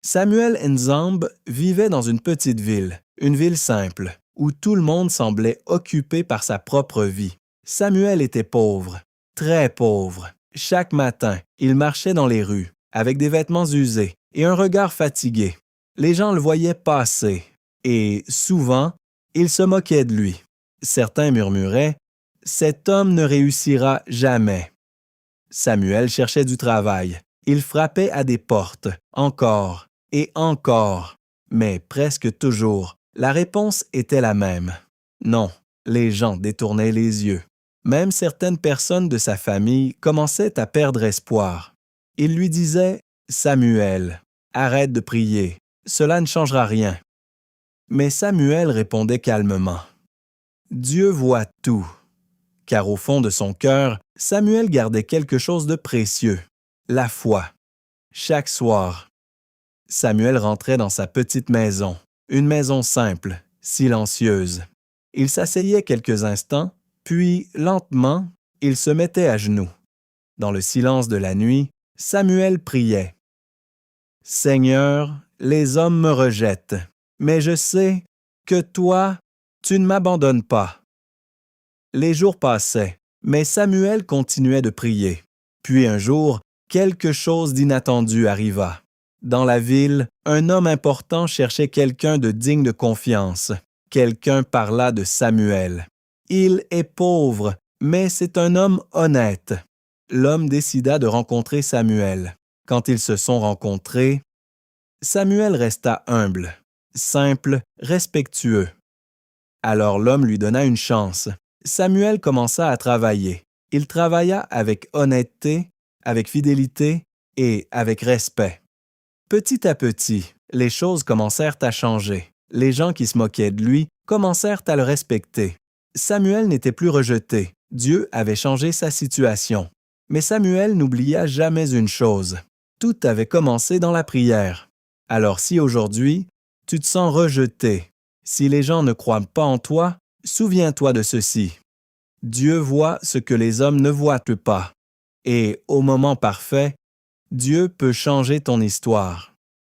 Samuel Nzambe vivait dans une petite ville, une ville simple, où tout le monde semblait occupé par sa propre vie. Samuel était pauvre, très pauvre. Chaque matin, il marchait dans les rues, avec des vêtements usés et un regard fatigué. Les gens le voyaient passer, et souvent, ils se moquaient de lui. Certains murmuraient « Cet homme ne réussira jamais ». Samuel cherchait du travail. Il frappait à des portes, encore et encore. Mais presque toujours, la réponse était la même. Non, les gens détournaient les yeux. Même certaines personnes de sa famille commençaient à perdre espoir. Ils lui disaient « Samuel, arrête de prier, cela ne changera rien ». Mais Samuel répondait calmement « Dieu voit tout ». Car au fond de son cœur, Samuel gardait quelque chose de précieux, la foi. Chaque soir, Samuel rentrait dans sa petite maison, une maison simple, silencieuse. Il s'asseyait quelques instants, puis, lentement, il se mettait à genoux. Dans le silence de la nuit, Samuel priait. « Seigneur, les hommes me rejettent, mais je sais que toi, tu ne m'abandonnes pas. » Les jours passaient, mais Samuel continuait de prier. Puis un jour, quelque chose d'inattendu arriva. Dans la ville, un homme important cherchait quelqu'un de digne de confiance. Quelqu'un parla de Samuel. Il est pauvre, mais c'est un homme honnête. L'homme décida de rencontrer Samuel. Quand ils se sont rencontrés, Samuel resta humble, simple, respectueux. Alors l'homme lui donna une chance. Samuel commença à travailler. Il travailla avec honnêteté, avec fidélité et avec respect. Petit à petit, les choses commencèrent à changer. Les gens qui se moquaient de lui commencèrent à le respecter. Samuel n'était plus rejeté. Dieu avait changé sa situation. Mais Samuel n'oublia jamais une chose. Tout avait commencé dans la prière. Alors si aujourd'hui, tu te sens rejeté, si les gens ne croient pas en toi, souviens-toi de ceci. Dieu voit ce que les hommes ne voient pas. Et au moment parfait, Dieu peut changer ton histoire.